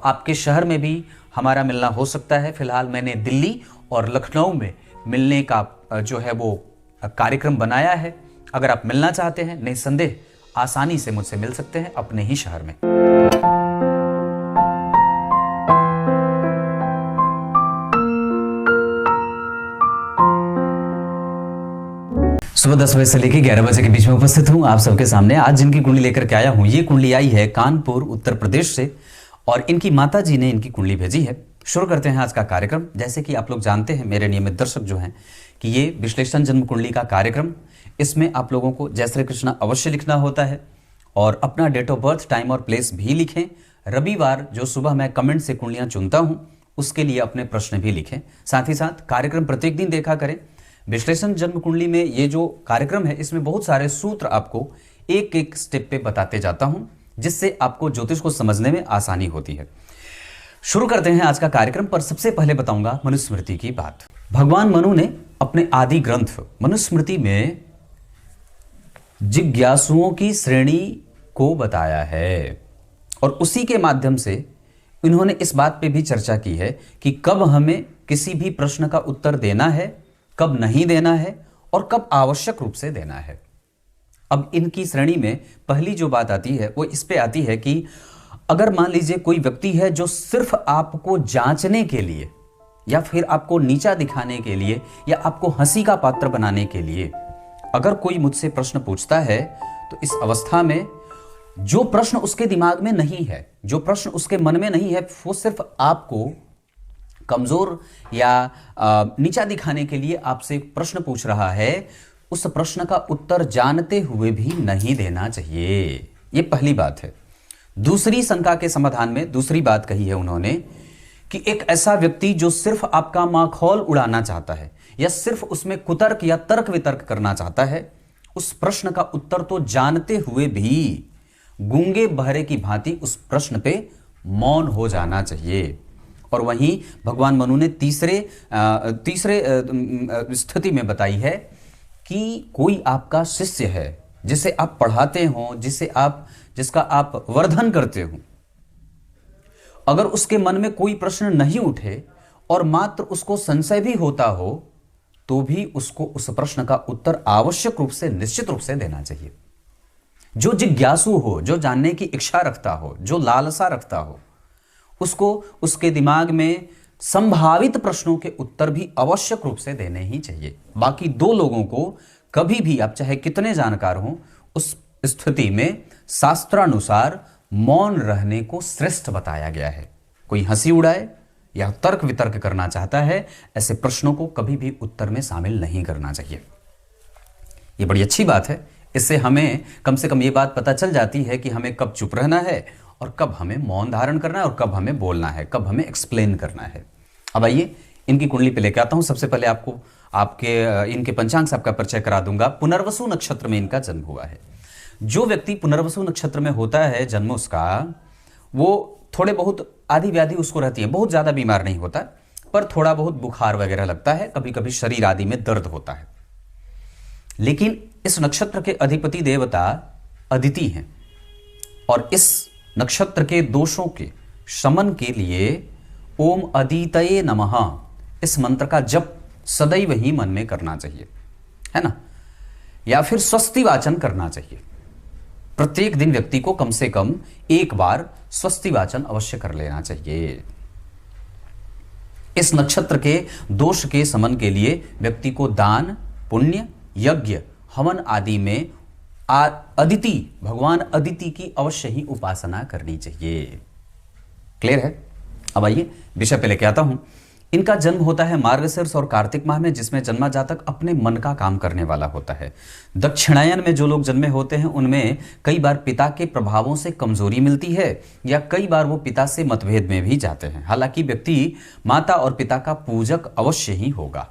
आपके शहर में भी हमारा मिलना हो सकता है। फिलहाल मैंने दिल्ली और लखनऊ में मिलने का जो है वो कार्यक्रम बनाया है। अगर आप मिलना चाहते हैं, निसंदेह आसानी से मुझसे मिल सकते हैं अपने ही शहर में। सुबह 10 बजे से लेकर 11 बजे के बीच में उपस्थित हूं आप सबके सामने। आज जिनकी कुंडली लेकर के आया हूं, ये कुंडली आई है कानपुर उत्तर प्रदेश से और इनकी माता जी ने इनकी कुंडली भेजी है। शुरू करते हैं आज का कार्यक्रम। जैसे कि आप लोग जानते हैं, मेरे नियमित दर्शक जो हैं, कि ये विश्लेषण जन्म कुंडली का कार्यक्रम, इसमें आप लोगों को जय श्री कृष्ण अवश्य लिखना होता है और अपना डेट ऑफ बर्थ, टाइम और प्लेस भी लिखें। रविवार जो सुबह मैं कमेंट से कुंडलियां चुनता हूं, उसके लिए अपने प्रश्न भी लिखें। साथ ही साथ कार्यक्रम प्रत्येक दिन देखा करें। विश्लेषण जन्म कुंडली में ये जो कार्यक्रम है, इसमें बहुत सारे सूत्र आपको एक एक स्टेप पे बताते जाता हूं, जिससे आपको ज्योतिष को समझने में आसानी होती है। शुरू करते हैं आज का कार्यक्रम। पर सबसे पहले बताऊंगा मनुस्मृति की बात। भगवान मनु ने अपने आदि ग्रंथ मनुस्मृति में जिज्ञासुओं की श्रेणी को बताया है और उसी के माध्यम से इन्होंने इस बात पे भी चर्चा की है कि कब हमें किसी भी प्रश्न का उत्तर देना है, कब नहीं देना है और कब आवश्यक रूप से देना है। अब इनकी श्रेणी में पहली जो बात आती है वो इस पे आती है कि अगर मान लीजिए कोई व्यक्ति है जो सिर्फ आपको जांचने के लिए या फिर आपको नीचा दिखाने के लिए या आपको हंसी का पात्र बनाने के लिए अगर कोई मुझसे प्रश्न पूछता है, तो इस अवस्था में जो प्रश्न उसके दिमाग में नहीं है, जो प्रश्न उसके मन में नहीं है, वो सिर्फ आपको कमजोर या नीचा दिखाने के लिए आपसे प्रश्न पूछ रहा है, उस प्रश्न का उत्तर जानते हुए भी नहीं देना चाहिए। ये पहली बात है। दूसरी शंका के समाधान में दूसरी बात कही है उन्होंने कि एक ऐसा व्यक्ति जो सिर्फ आपका माखौल उड़ाना चाहता है या सिर्फ उसमें कुतर्क या तर्क वितर्क करना चाहता है, उस प्रश्न का उत्तर तो जानते हुए भी गूंगे बहरे की भांति उस प्रश्न पे मौन हो जाना चाहिए। और वहीं भगवान मनु ने तीसरे स्थिति में बताई है कि कोई आपका शिष्य है जिसे आप पढ़ाते हो, जिसका आप वर्धन करते हो, अगर उसके मन में कोई प्रश्न नहीं उठे और मात्र उसको संशय भी होता हो, तो भी उसको उस प्रश्न का उत्तर आवश्यक रूप से, निश्चित रूप से देना चाहिए। जो जिज्ञासु हो, जो जानने की इच्छा रखता हो, जो लालसा रखता हो, उसको उसके दिमाग में संभावित प्रश्नों के उत्तर भी आवश्यक रूप से देने ही चाहिए। बाकी दो लोगों को कभी भी, आप चाहे कितने जानकार हों, उस स्थिति में शास्त्रानुसार मौन रहने को श्रेष्ठ बताया गया है। कोई हंसी उड़ाए या तर्क वितर्क करना चाहता है, ऐसे प्रश्नों को कभी भी उत्तर में शामिल नहीं करना चाहिए। ये बड़ी अच्छी बात है। इससे हमें कम से कम ये बात पता चल जाती है कि हमें कब चुप रहना है और कब हमें मौन धारण करना है और कब हमें बोलना है, कब हमें एक्सप्लेन करना है। अब आइए इनकी कुंडली पे लेके आता हूं। सबसे पहले आपको इनके पंचांग से आपका परिचय करा दूंगा। पुनर्वसु नक्षत्र में इनका जन्म हुआ है। जो व्यक्ति पुनर्वसु नक्षत्र में होता है जन्म उसका, वो थोड़े बहुत आदि व्याधि उसको रहती है, बहुत ज्यादा बीमार नहीं होता, पर थोड़ा बहुत बुखार वगैरह लगता है, कभी कभी शरीर आदि में दर्द होता है। लेकिन इस नक्षत्र के अधिपति देवता अदिति हैं और इस नक्षत्र के दोषों के शमन के लिए ओम अदितये नमः इस मंत्र का जप सदैव ही मन में करना चाहिए, है ना, या फिर स्वस्ति वाचन करना चाहिए। प्रत्येक दिन व्यक्ति को कम से कम एक बार स्वस्ति वाचन अवश्य कर लेना चाहिए। इस नक्षत्र के दोष के शमन के लिए व्यक्ति को दान, पुण्य, यज्ञ, हवन आदि में भगवान अदिति की अवश्य ही उपासना करनी चाहिए। क्लियर है? अब आइए विषय पे लेके आता हूं। इनका जन्म होता है मार्गशीर्ष और कार्तिक माह में, जिसमें जन्मा जातक अपने मन का काम करने वाला होता है। दक्षिणायन में जो लोग जन्मे होते हैं उनमें कई बार पिता के प्रभावों से कमजोरी मिलती है या कई बार वो पिता से मतभेद में भी जाते हैं। हालांकि व्यक्ति माता और पिता का पूजक अवश्य ही होगा।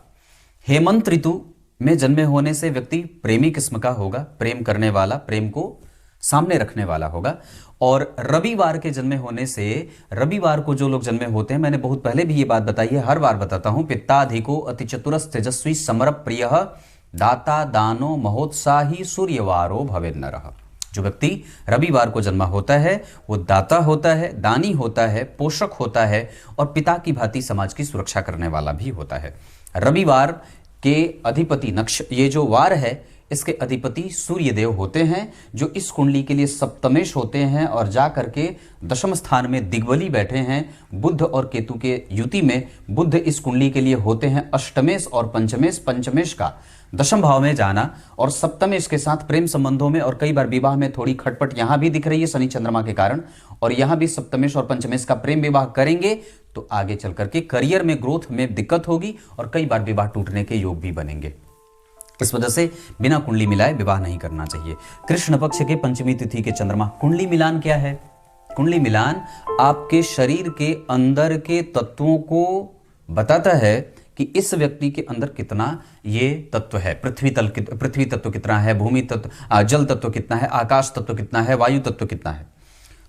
हेमंत ऋतु में जन्मे होने से व्यक्ति प्रेमी किस्म का होगा, प्रेम करने वाला, प्रेम को सामने रखने वाला होगा। और रविवार के जन्मे होने से, रविवार को जो लोग जन्मे होते हैं, मैंने बहुत पहले भी ये बात बताई है, हर बार बताता हूं, पित्ताधिको अति चतुरस तेजस्वी समर प्रिय दाता दानो महोत्साही सूर्यवारो भवेन्नरः। जो व्यक्ति रविवार को जन्मा होता है वो दाता होता है, दानी होता है, पोषक होता है और पिता की भांति समाज की सुरक्षा करने वाला भी होता है। रविवार के अधिपति ये जो वार है इसके अधिपति सूर्य देव होते हैं, जो इस कुंडली के लिए सप्तमेश होते हैं और जा करके दशम स्थान में दिग्बली बैठे हैं। बुध और केतु के युति में बुध इस कुंडली के लिए होते हैं अष्टमेश और पंचमेश। पंचमेश का दशम भाव में जाना और सप्तमेश के साथ प्रेम संबंधों में और कई बार विवाह में थोड़ी खटपट यहां भी दिख रही है शनि चंद्रमा के कारण, और यहां भी सप्तमेश और पंचमेश का प्रेम विवाह करेंगे तो आगे चल करके करियर में ग्रोथ में दिक्कत होगी और कई बार विवाह टूटने के योग भी बनेंगे। इस वजह से बिना कुंडली मिलाए विवाह नहीं करना चाहिए। कृष्ण पक्ष के पंचमी तिथि के चंद्रमा, कुंडली मिलान क्या है? कुंडली मिलान आपके शरीर के अंदर के तत्वों को बताता है कि इस व्यक्ति के अंदर कितना ये तत्व है। पृथ्वी तत्व कितना है, भूमि तत्व, जल तत्व कितना है, आकाश तत्व कितना है, वायु तत्व कितना है।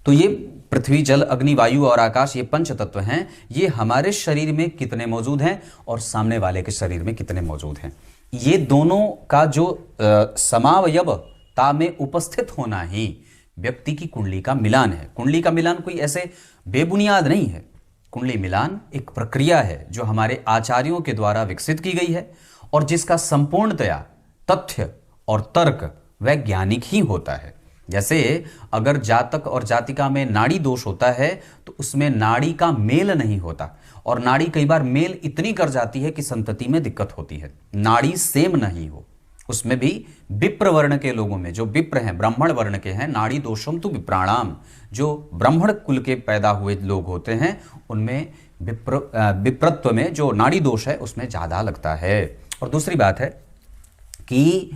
तो ये पृथ्वी, जल, अग्नि, वायु और आकाश, ये पंच तत्व हैं। ये हमारे शरीर में कितने मौजूद हैं और सामने वाले के शरीर में कितने मौजूद हैं, ये दोनों का जो समावयवता में उपस्थित होना ही व्यक्ति की कुंडली का मिलान है। कुंडली का मिलान कोई ऐसे बेबुनियाद नहीं है। कुंडली मिलान एक प्रक्रिया है जो हमारे आचार्यों के द्वारा विकसित की गई है और जिसका संपूर्णतया तथ्य और तर्क वैज्ञानिक ही होता है। जैसे अगर जातक और जातिका में नाड़ी दोष होता है तो उसमें नाड़ी का मेल नहीं होता, और नाड़ी कई बार मेल इतनी कर जाती है कि संतति में दिक्कत होती है। नाड़ी सेम नहीं हो, उसमें भी विप्र वर्ण के लोगों में, जो विप्र हैं, ब्राह्मण वर्ण के हैं, नाड़ी दोषम तो विप्राणाम, जो ब्राह्मण कुल के पैदा हुए लोग होते हैं उनमें विप्रत्व में जो नाड़ी दोष है उसमें ज्यादा लगता है। और दूसरी बात है कि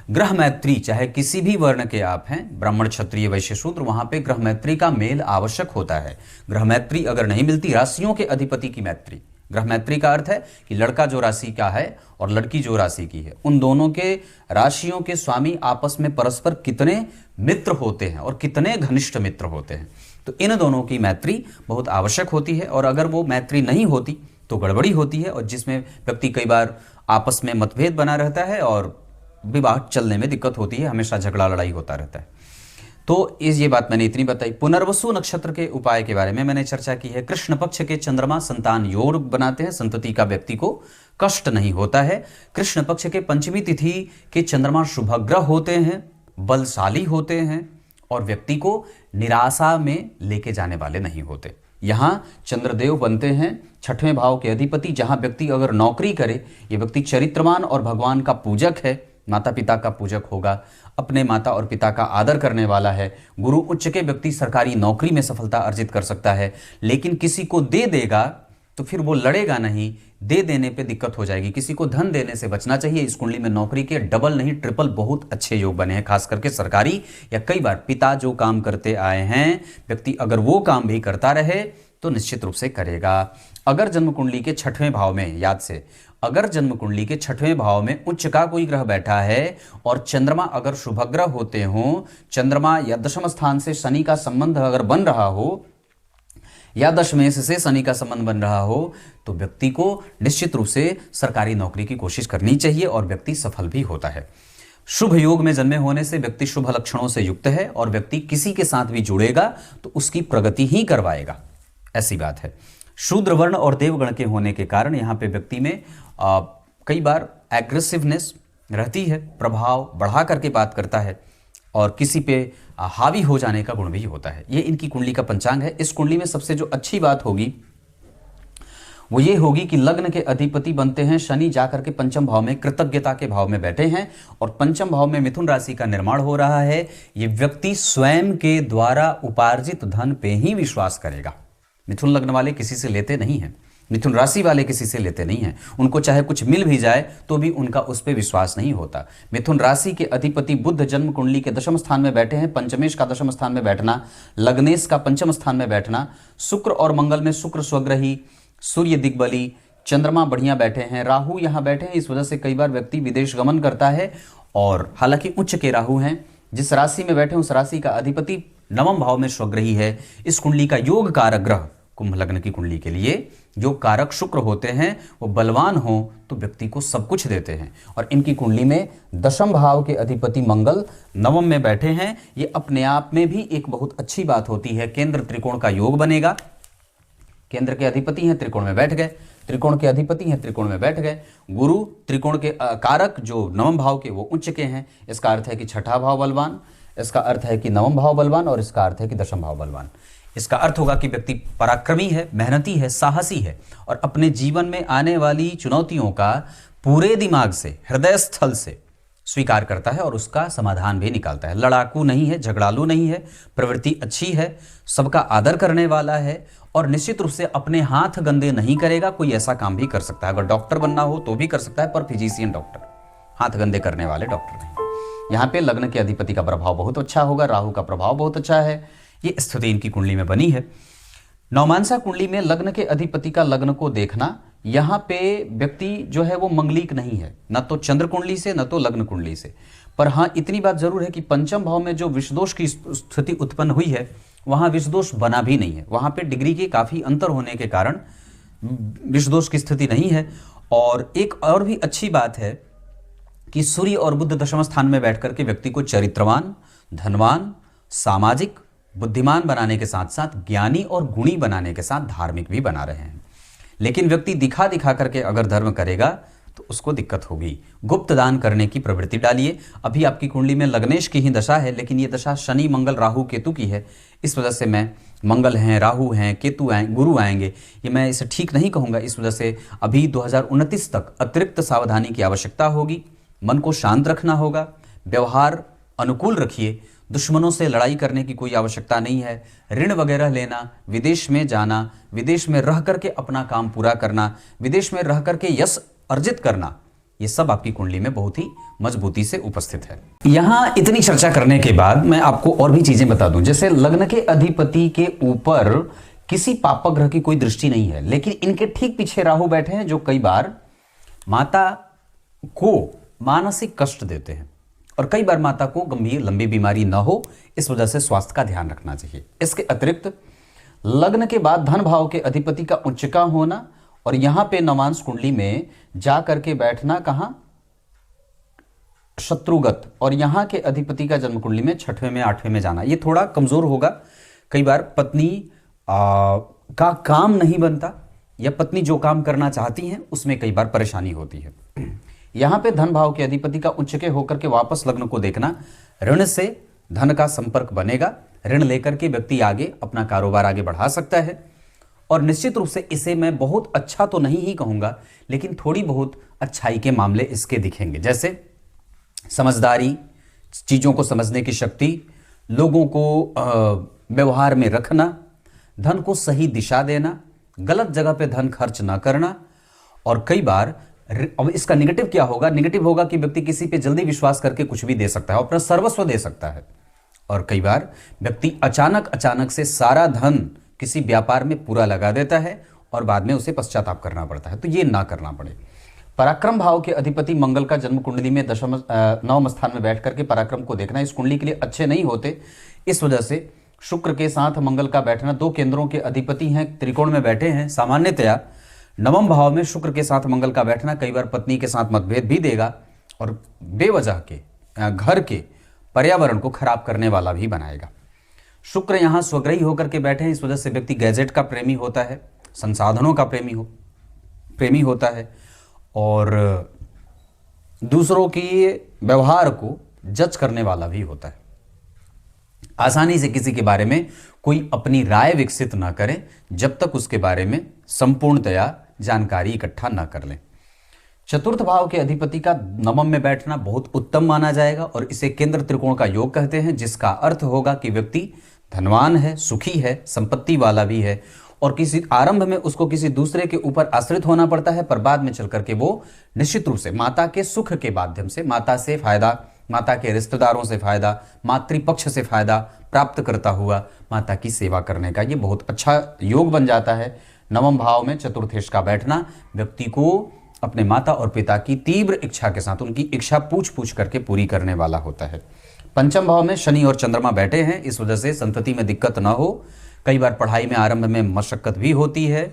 ग्रह मैत्री, चाहे किसी भी वर्ण के आप हैं, ब्राह्मण, क्षत्रिय, वैश्य, शूद्र, वहां पे ग्रह मैत्री का मेल आवश्यक होता है। ग्रह मैत्री अगर नहीं मिलती, राशियों के अधिपति की मैत्री, ग्रह मैत्री का अर्थ है कि लड़का जो राशि का है और लड़की जो राशि की है, उन दोनों के राशियों के स्वामी आपस में परस्पर कितने मित्र होते हैं और कितने घनिष्ठ मित्र होते हैं। तो इन दोनों की मैत्री बहुत आवश्यक होती है, और अगर वो मैत्री नहीं होती तो गड़बड़ी होती है, और जिसमें व्यक्ति कई बार आपस में मतभेद बना रहता है और विवाह चलने में दिक्कत होती है, हमेशा झगड़ा लड़ाई होता रहता है। तो ये बात मैंने इतनी बताई। पुनर्वसु नक्षत्र के उपाय के बारे में मैंने चर्चा की है। कृष्ण पक्ष के चंद्रमा संतान योग बनाते हैं, संतति का व्यक्ति को कष्ट नहीं होता है। कृष्ण पक्ष के पंचमी तिथि के चंद्रमा शुभग्रह होते हैं, बलशाली होते हैं और व्यक्ति को निराशा में लेके जाने वाले नहीं होते। यहाँ चंद्रदेव बनते हैं छठवें भाव के अधिपति। जहां व्यक्ति अगर नौकरी करे, ये व्यक्ति चरित्रवान और भगवान का पूजक है, माता पिता का पूजक होगा, अपने माता और पिता का आदर करने वाला है। गुरु उच्च के व्यक्ति सरकारी नौकरी में सफलता अर्जित कर सकता है, लेकिन किसी को दे देगा तो फिर वो लड़ेगा नहीं, दे देने पे दिक्कत हो जाएगी। किसी को धन देने से बचना चाहिए। इस कुंडली में नौकरी के डबल नहीं ट्रिपल बहुत अच्छे योग बने हैं, खास करके सरकारी या कई बार पिता जो काम करते आए हैं, व्यक्ति अगर वो काम भी करता रहे तो निश्चित रूप से करेगा। अगर जन्म कुंडली के छठवें भाव में, याद से, अगर जन्म कुंडली के छठवें भाव में उच्च का कोई ग्रह बैठा है और चंद्रमा अगर शुभग्रह होते हो, चंद्रमा या दशम स्थान से शनि का संबंध अगर बन रहा हो या दशमेश से शनि का संबंध बन रहा हो, तो व्यक्ति को निश्चित रूप से सरकारी नौकरी की कोशिश करनी चाहिए और व्यक्ति सफल भी होता है। शुभ योग में जन्मे होने से व्यक्ति शुभ लक्षणों से युक्त है और व्यक्ति किसी के साथ भी जुड़ेगा तो उसकी प्रगति ही करवाएगा, ऐसी बात है। शूद्र वर्ण और देवगण के होने के कारण यहाँ पे व्यक्ति में कई बार एग्रेसिवनेस रहती है, प्रभाव बढ़ा करके बात करता है और किसी पे हावी हो जाने का गुण भी होता है। ये इनकी कुंडली का पंचांग है। इस कुंडली में सबसे जो अच्छी बात होगी वो ये होगी कि लग्न के अधिपति बनते हैं शनि, जाकर के पंचम भाव में कृतज्ञता के भाव में बैठे हैं और पंचम भाव में मिथुन राशि का निर्माण हो रहा है। ये व्यक्ति स्वयं के द्वारा उपार्जित धन पे ही विश्वास करेगा। मिथुन लग्न वाले किसी से लेते नहीं हैं, मिथुन राशि वाले किसी से लेते नहीं हैं। उनको चाहे कुछ मिल भी जाए तो भी उनका उस पर विश्वास नहीं होता। मिथुन राशि के अधिपति बुध जन्म कुंडली के दशम स्थान में बैठे हैं। पंचमेश का दशम स्थान में बैठना, लग्नेश का पंचम स्थान में बैठना, शुक्र और मंगल में शुक्र स्वग्रही, सूर्य दिग्बली, चंद्रमा बढ़िया बैठे हैं, राहु यहाँ बैठे हैं। इस वजह से कई बार व्यक्ति विदेश गमन करता है और हालांकि उच्च के राहु हैं। जिस राशि में बैठे उस राशि का अधिपति नवम भाव में स्वग्रही है। इस कुंडली का योग कारक ग्रह कुंभ लग्न की कुंडली के लिए जो कारक शुक्र होते हैं वो बलवान हो तो व्यक्ति को सब कुछ देते हैं। और इनकी कुंडली में दशम भाव के अधिपति मंगल नवम में बैठे हैं, ये अपने आप में भी एक बहुत अच्छी बात होती है। केंद्र त्रिकोण का योग बनेगा, केंद्र के अधिपति हैं त्रिकोण में बैठ गए, त्रिकोण के अधिपति हैं त्रिकोण में बैठ गए। गुरु त्रिकोण के कारक जो नवम भाव के वो उच्च के हैं, इसका अर्थ है कि छठा भाव बलवान, इसका अर्थ है कि नवम भाव बलवान, और इसका अर्थ है कि दशम भाव बलवान। इसका अर्थ होगा कि व्यक्ति पराक्रमी है, मेहनती है, साहसी है और अपने जीवन में आने वाली चुनौतियों का पूरे दिमाग से, हृदय स्थल से स्वीकार करता है और उसका समाधान भी निकालता है। लड़ाकू नहीं है, झगड़ालू नहीं है, प्रवृत्ति अच्छी है, सबका आदर करने वाला है और निश्चित रूप से अपने हाथ गंदे नहीं करेगा। कोई ऐसा काम भी कर सकता है, अगर डॉक्टर बनना हो तो भी कर सकता है, पर फिजिशियन डॉक्टर, हाथ गंदे करने वाले डॉक्टर नहीं। यहाँ पे लग्न के अधिपति का प्रभाव बहुत अच्छा होगा, राहु का प्रभाव बहुत अच्छा है, ये स्थिति इनकी कुंडली में बनी है। नवमांसा कुंडली में लग्न के अधिपति का लग्न को देखना, यहाँ पे व्यक्ति जो है वो मंगलिक नहीं है, न तो चंद्र कुंडली से न तो लग्न कुंडली से। पर हाँ, इतनी बात जरूर है कि पंचम भाव में जो विषदोष की स्थिति उत्पन्न हुई है वहां विषदोष बना भी नहीं है, वहां पे डिग्री के काफी अंतर होने के कारण विषदोष की स्थिति नहीं है। और एक और भी अच्छी बात है कि सूर्य और बुध दशम स्थान में बैठकर के व्यक्ति को चरित्रवान, धनवान, सामाजिक, बुद्धिमान बनाने के साथ साथ ज्ञानी और गुणी बनाने के साथ धार्मिक भी बना रहे हैं। लेकिन व्यक्ति दिखा दिखा करके अगर धर्म करेगा तो उसको दिक्कत होगी। गुप्त दान करने की प्रवृत्ति डालिए। अभी आपकी कुंडली में लग्नेश की ही दशा है, लेकिन ये दशा शनि, मंगल, राहु, केतु की है। इस वजह से मैं मंगल हैं, राहु हैं, केतु गुरु आएंगे, ये मैं इसे ठीक नहीं कहूँगा। इस वजह से अभी 2029 तक अतिरिक्त सावधानी की आवश्यकता होगी। मन को शांत रखना होगा, व्यवहार अनुकूल रखिए, दुश्मनों से लड़ाई करने की कोई आवश्यकता नहीं है। ऋण वगैरह लेना, विदेश में जाना, विदेश में रह करके अपना काम पूरा करना, विदेश में रह करके यश अर्जित करना, ये सब आपकी कुंडली में बहुत ही मजबूती से उपस्थित है। यहां इतनी चर्चा करने के बाद मैं आपको और भी चीजें बता दूं। जैसे लग्न के अधिपति के ऊपर किसी पापक ग्रह की कोई दृष्टि नहीं है, लेकिन इनके ठीक पीछे राहु बैठे हैं जो कई बार माता को मानसिक कष्ट देते हैं और कई बार माता को गंभीर लंबी बीमारी न हो, इस वजह से स्वास्थ्य का ध्यान रखना चाहिए। इसके अतिरिक्त लग्न के बाद धन भाव के अधिपति का उच्च का होना और यहां पे नवांश कुंडली में जा करके बैठना, कहां शत्रुगत, और यहां के अधिपति का जन्म कुंडली में छठवें में, आठवें में जाना, ये थोड़ा कमजोर होगा। कई बार पत्नी का काम नहीं बनता या पत्नी जो काम करना चाहती हैं उसमें कई बार परेशानी होती है। यहां पे धन भाव के अधिपति का उच्च के होकर के वापस लग्न को देखना, ऋण से धन का संपर्क बनेगा, ऋण लेकर के व्यक्ति आगे अपना कारोबार आगे बढ़ा सकता है। और निश्चित रूप से इसे मैं बहुत अच्छा तो नहीं ही कहूंगा, लेकिन थोड़ी बहुत अच्छाई के मामले इसके दिखेंगे, जैसे समझदारी, चीजों को समझने की शक्ति, लोगों को व्यवहार में रखना, धन को सही दिशा देना, गलत जगह पे धन खर्च ना करना। और कई बार अब इसका निगेटिव क्या होगा? निगेटिव होगा कि व्यक्ति किसी पे जल्दी विश्वास करके कुछ भी दे सकता है, अपना सर्वस्व दे सकता है। और कई बार व्यक्ति अचानक से सारा धन किसी व्यापार में पूरा लगा देता है और बाद में उसे पश्चाताप करना पड़ता है, तो ये ना करना पड़े। पराक्रम भाव के अधिपति मंगल का जन्म कुंडली में नवम स्थान में बैठ करके पराक्रम को देखना इस कुंडली के लिए अच्छे नहीं होते। इस वजह से शुक्र के साथ मंगल का बैठना, दो केंद्रों के अधिपति हैं, त्रिकोण में बैठे हैं, सामान्यतया नवम भाव में शुक्र के साथ मंगल का बैठना कई बार पत्नी के साथ मतभेद भी देगा और बेवजह के घर के पर्यावरण को खराब करने वाला भी बनाएगा। शुक्र यहाँ स्वग्रही होकर के बैठे हैं, इस वजह से व्यक्ति गैजेट का प्रेमी होता है, संसाधनों का प्रेमी होता है और दूसरों के व्यवहार को जज करने वाला भी होता है। आसानी से किसी के बारे में कोई अपनी राय विकसित ना करें जब तक उसके बारे में संपूर्णतया जानकारी इकट्ठा ना कर लें। चतुर्थ भाव के अधिपति का नवम में बैठना बहुत उत्तम माना जाएगा और इसे केंद्र त्रिकोण का योग कहते हैं, जिसका अर्थ होगा कि व्यक्ति धनवान है, सुखी है, संपत्ति वाला भी है और किसी आरंभ में उसको किसी दूसरे के ऊपर आश्रित होना पड़ता है, पर बाद में चल करके वो निश्चित रूप से माता के सुख के माध्यम से माता से फायदा, माता के रिश्तेदारों से फायदा, मातृपक्ष से फायदा प्राप्त करता हुआ माता की सेवा करने का ये बहुत अच्छा योग बन जाता है। नवम भाव में चतुर्थेश का बैठना व्यक्ति को अपने माता और पिता की तीव्र इच्छा के साथ उनकी इच्छा पूछ करके पूरी करने वाला होता है। पंचम भाव में शनि और चंद्रमा बैठे हैं, इस वजह से संतति में दिक्कत ना हो, कई बार पढ़ाई में आरंभ में मशक्कत भी होती है,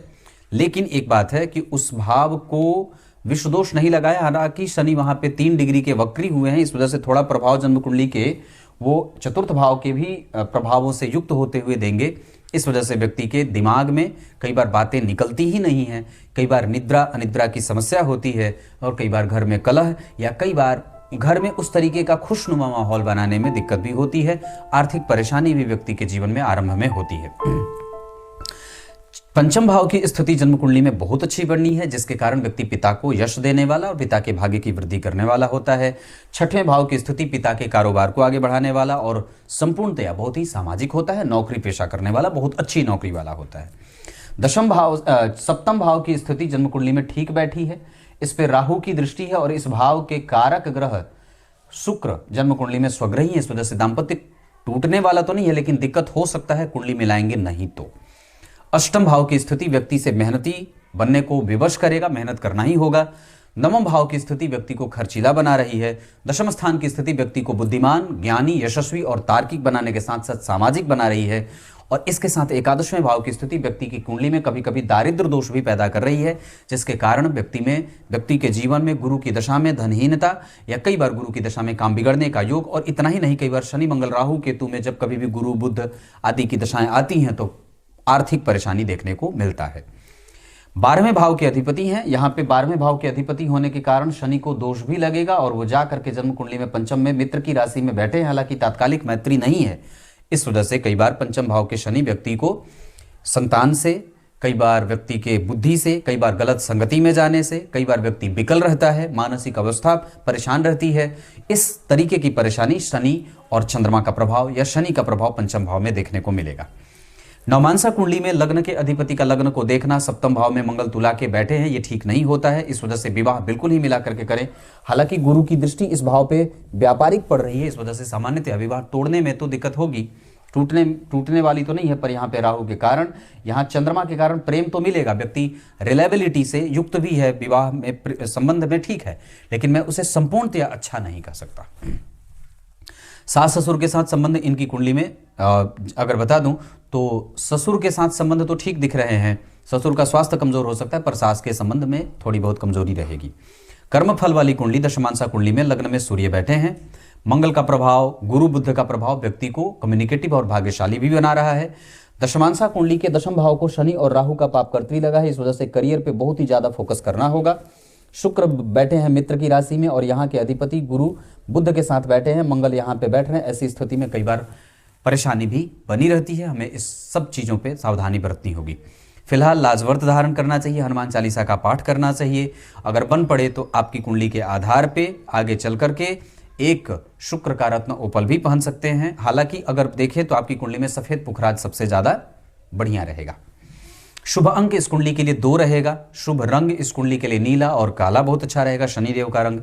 लेकिन एक बात है कि उस भाव को विश्व दोष नहीं लगाया। हालांकि शनि वहां पे 3 डिग्री के वक्री हुए हैं, इस वजह से थोड़ा प्रभाव जन्म कुंडली के वो चतुर्थ भाव के भी प्रभावों से युक्त होते हुए देंगे। इस वजह से व्यक्ति के दिमाग में कई बार बातें निकलती ही नहीं हैं, कई बार निद्रा अनिद्रा की समस्या होती है, और कई बार घर में कलह या कई बार घर में उस तरीके का खुशनुमा माहौल बनाने में दिक्कत भी होती है। आर्थिक परेशानी भी व्यक्ति के जीवन में आरंभ में होती है। पंचम भाव की स्थिति जन्म कुंडली में बहुत अच्छी बननी है, जिसके कारण व्यक्ति पिता को यश देने वाला और पिता के भाग्य की वृद्धि करने वाला होता है। छठवें भाव की स्थिति पिता के कारोबार को आगे बढ़ाने वाला और संपूर्णतया बहुत ही सामाजिक होता है, नौकरी पेशा करने वाला, बहुत अच्छी नौकरी वाला होता है। सप्तम भाव की स्थिति जन्म कुंडली में ठीक बैठी है, इस पे राहु की दृष्टि है और इस भाव के कारक ग्रह शुक्र जन्म कुंडली में स्वग्रही है। इस वजह से दाम्पत्य टूटने वाला तो नहीं है, लेकिन दिक्कत हो सकता है कुंडली मिलाएंगे नहीं तो। अष्टम भाव की स्थिति व्यक्ति से मेहनती बनने को विवश करेगा, मेहनत करना ही होगा। नवम भाव की स्थिति व्यक्ति को खर्चीला बना रही है। दशम स्थान की स्थिति व्यक्ति को बुद्धिमान, ज्ञानी, यशस्वी और तार्किक बनाने के साथ साथ सामाजिक बना रही है। और इसके साथ एकादशवें भाव की स्थिति व्यक्ति की कुंडली में कभी कभी दारिद्र दोष भी पैदा कर रही है, जिसके कारण व्यक्ति के जीवन में गुरु की दशा में धनहीनता या कई बार गुरु की दशा में काम बिगड़ने का योग। और इतना ही नहीं, कई बार शनि मंगल राहु केतु में जब कभी भी गुरु बुध आदि की दशाएं आती हैं तो आर्थिक परेशानी देखने को मिलता है। 12वें भाव के अधिपति हैं, यहाँ पे 12वें भाव के अधिपति होने के कारण शनि को दोष भी लगेगा और वो जा करके जन्म कुंडली में पंचम में मित्र की राशि में बैठे हैं। हालांकि तात्कालिक मैत्री नहीं है, इस वजह से कई बार पंचम भाव के शनि व्यक्ति को संतान से, कई बार व्यक्ति के बुद्धि से, कई बार गलत संगति में जाने से, कई बार व्यक्ति विकल रहता है, मानसिक अवस्था परेशान रहती है। इस तरीके की परेशानी शनि और चंद्रमा का प्रभाव या शनि का प्रभाव पंचम भाव में देखने को मिलेगा। नवमांसा कुंडली में लग्न के अधिपति का लग्न को देखना, सप्तम भाव में मंगल तुला के बैठे हैं, ये ठीक नहीं होता है। इस वजह से विवाह बिल्कुल ही मिला करके करें। हालांकि गुरु की दृष्टि इस भाव पे व्यापारिक पड़ रही है, इस वजह से सामान्यतः विवाह तोड़ने में तो दिक्कत होगी, टूटने वाली तो नहीं है, पर यहाँ पे राहु के कारण, यहाँ चंद्रमा के कारण प्रेम तो मिलेगा, व्यक्ति रिलायबिलिटी से युक्त भी है, विवाह में संबंध में ठीक है, लेकिन मैं उसे संपूर्णतया अच्छा नहीं कह सकता। सास ससुर के साथ संबंध इनकी कुंडली में अगर बता दूं तो ससुर के साथ संबंध तो ठीक दिख रहे हैं, ससुर का स्वास्थ्य कमजोर हो सकता है, पर सास के संबंध में थोड़ी बहुत कमजोरी रहेगी। कर्म फल वाली कुंडली दशमांसा कुंडली में लग्न में सूर्य बैठे हैं, मंगल का प्रभाव, गुरु बुध का प्रभाव व्यक्ति को कम्युनिकेटिव और भाग्यशाली भी बना रहा है। दशमांसा कुंडली के दशम भाव को शनि और राहु का पापकर्त्री लगा है, इस वजह से करियर पे बहुत ही ज्यादा फोकस करना होगा। शुक्र बैठे हैं मित्र की राशि में और यहाँ के अधिपति गुरु बुध के साथ बैठे हैं, मंगल यहाँ पे बैठ रहे हैं। ऐसी स्थिति में कई बार परेशानी भी बनी रहती है, हमें इस सब चीज़ों पे सावधानी बरतनी होगी। फिलहाल लाजवर्त धारण करना चाहिए, हनुमान चालीसा का पाठ करना चाहिए। अगर बन पड़े तो आपकी कुंडली के आधार पे आगे चल करके एक शुक्र का रत्न ओपल भी पहन सकते हैं। हालांकि अगर देखें तो आपकी कुंडली में सफेद पुखराज सबसे ज़्यादा बढ़िया रहेगा। शुभ अंक इस कुंडली के लिए 2 रहेगा। शुभ रंग इस कुंडली के लिए नीला और काला बहुत अच्छा रहेगा, शनिदेव का रंग।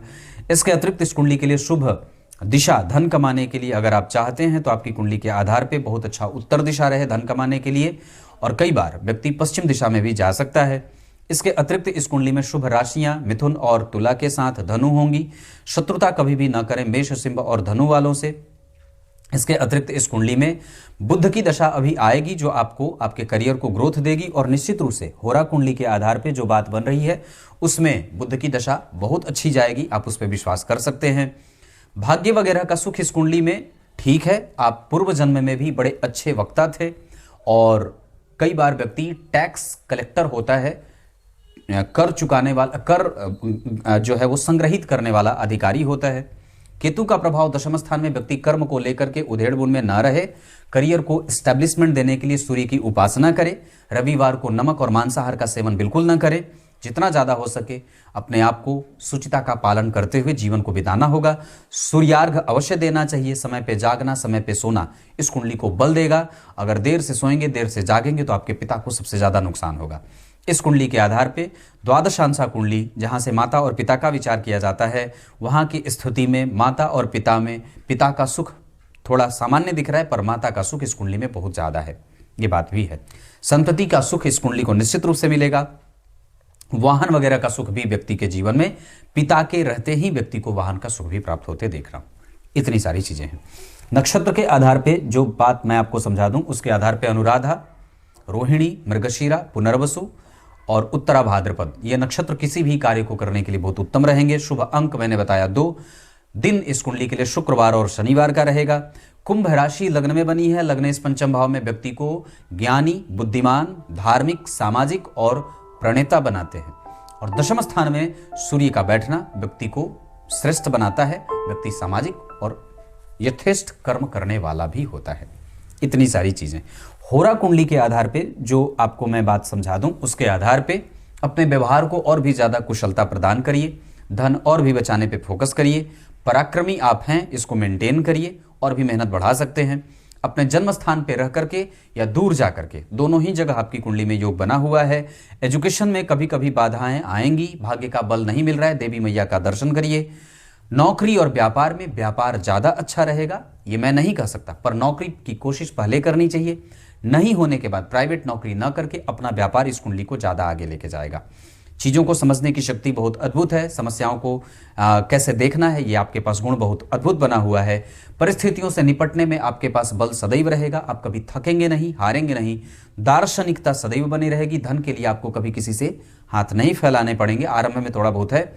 इसके अतिरिक्त इस कुंडली के लिए शुभ दिशा धन कमाने के लिए अगर आप चाहते हैं तो आपकी कुंडली के आधार पे बहुत अच्छा उत्तर दिशा रहे धन कमाने के लिए, और कई बार व्यक्ति पश्चिम दिशा में भी जा सकता है। इसके अतिरिक्त इस कुंडली में शुभ राशियां मिथुन और तुला के साथ धनु होंगी। शत्रुता कभी भी न करें मेष, सिंह और धनु वालों से। इसके अतिरिक्त इस कुंडली में बुध की दशा अभी आएगी जो आपको आपके करियर को ग्रोथ देगी, और निश्चित रूप से होरा कुंडली के आधार पे जो बात बन रही है उसमें बुध की दशा बहुत अच्छी जाएगी, आप उस पर विश्वास कर सकते हैं। भाग्य वगैरह का सुख इस कुंडली में ठीक है, आप पूर्व जन्म में भी बड़े अच्छे वक्ता थे, और कई बार व्यक्ति टैक्स कलेक्टर होता है, कर चुकाने वाला, कर जो है वो संग्रहित करने वाला अधिकारी होता है। केतु का प्रभाव दशम स्थान में व्यक्ति कर्म को लेकर के उधेड़-बुन में ना रहे, करियर को एस्टैब्लिशमेंट देने के लिए सूर्य की उपासना करे। रविवार को नमक और मांसाहार का सेवन बिल्कुल ना करे, जितना ज़्यादा हो सके अपने आप को शुचिता का पालन करते हुए जीवन को बिताना होगा। सूर्यार्घ अवश्य देना चाहिए, समय पे जागना, समय पे सोना इस कुंडली को बल देगा। अगर देर से सोएंगे, देर से जागेंगे तो आपके पिता को सबसे ज़्यादा नुकसान होगा। इस कुंडली के आधार पे द्वादशांसा कुंडली, जहाँ से माता और पिता का विचार किया जाता है, वहाँ की स्थिति में माता और पिता में पिता का सुख थोड़ा सामान्य दिख रहा है, पर माता का सुख इस कुंडली में बहुत ज़्यादा है, ये बात भी है। संतति का सुख इस कुंडली को निश्चित रूप से मिलेगा। वाहन वगैरह का सुख भी व्यक्ति के जीवन में पिता के रहते ही व्यक्ति को वाहन का सुख भी प्राप्त होते देख रहा हूँ। इतनी सारी चीज़ें हैं। नक्षत्र के आधार पे जो बात मैं आपको समझा दूं, उसके आधार पे अनुराधा, रोहिणी, मृगशीरा, पुनर्वसु और उत्तरा भाद्रपद ये नक्षत्र किसी भी कार्य को करने के लिए बहुत उत्तम रहेंगे। शुभ अंक मैंने बताया 2। दिन इस कुंडली के लिए शुक्रवार और शनिवार का रहेगा। कुंभ राशि लग्न में बनी है। लग्न इस पंचम भाव में व्यक्ति को ज्ञानी, बुद्धिमान, धार्मिक, सामाजिक और प्रणेता बनाते हैं। और दशम स्थान में सूर्य का बैठना व्यक्ति को श्रेष्ठ बनाता है। व्यक्ति सामाजिक और यथेष्ट कर्म करने वाला भी होता है। इतनी सारी चीजें होरा कुंडली के आधार पे जो आपको मैं बात समझा दूं, उसके आधार पे अपने व्यवहार को और भी ज्यादा कुशलता प्रदान करिए। धन और भी बचाने पे फोकस करिए। पराक्रमी आप हैं, इसको मेंटेन करिए और भी मेहनत बढ़ा सकते हैं। अपने जन्म स्थान पे रह करके या दूर जा करके, दोनों ही जगह आपकी कुंडली में योग बना हुआ है। एजुकेशन में कभी कभी बाधाएं आएंगी, भाग्य का बल नहीं मिल रहा है, देवी मैया का दर्शन करिए। नौकरी और व्यापार में व्यापार ज्यादा अच्छा रहेगा, ये मैं नहीं कह सकता, पर नौकरी की कोशिश पहले करनी चाहिए। नहीं होने के बाद प्राइवेट नौकरी ना करके अपना व्यापार इस कुंडली को ज्यादा आगे लेके जाएगा। चीजों को समझने की शक्ति बहुत अद्भुत है। समस्याओं को कैसे देखना है, ये आपके पास गुण बहुत अद्भुत बना हुआ है। परिस्थितियों से निपटने में आपके पास बल सदैव रहेगा। आप कभी थकेंगे नहीं, हारेंगे नहीं। दार्शनिकता सदैव बनी रहेगी। धन के लिए आपको कभी किसी से हाथ नहीं फैलाने पड़ेंगे। आरंभ में थोड़ा बहुत है,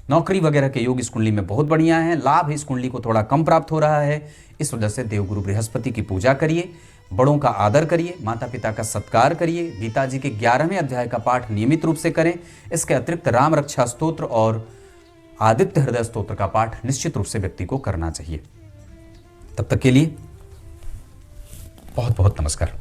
नौकरी वगैरह के योग इस कुंडली में बहुत बढ़िया है। लाभ इस कुंडली को थोड़ा कम प्राप्त हो रहा है। इस वजह से देवगुरु बृहस्पति की पूजा करिए, बड़ों का आदर करिए, माता पिता का सत्कार करिए। गीता जी के 11वें अध्याय का पाठ नियमित रूप से करें। इसके अतिरिक्त राम रक्षा स्तोत्र और आदित्य हृदय स्तोत्र का पाठ निश्चित रूप से व्यक्ति को करना चाहिए। तब तक के लिए बहुत बहुत नमस्कार।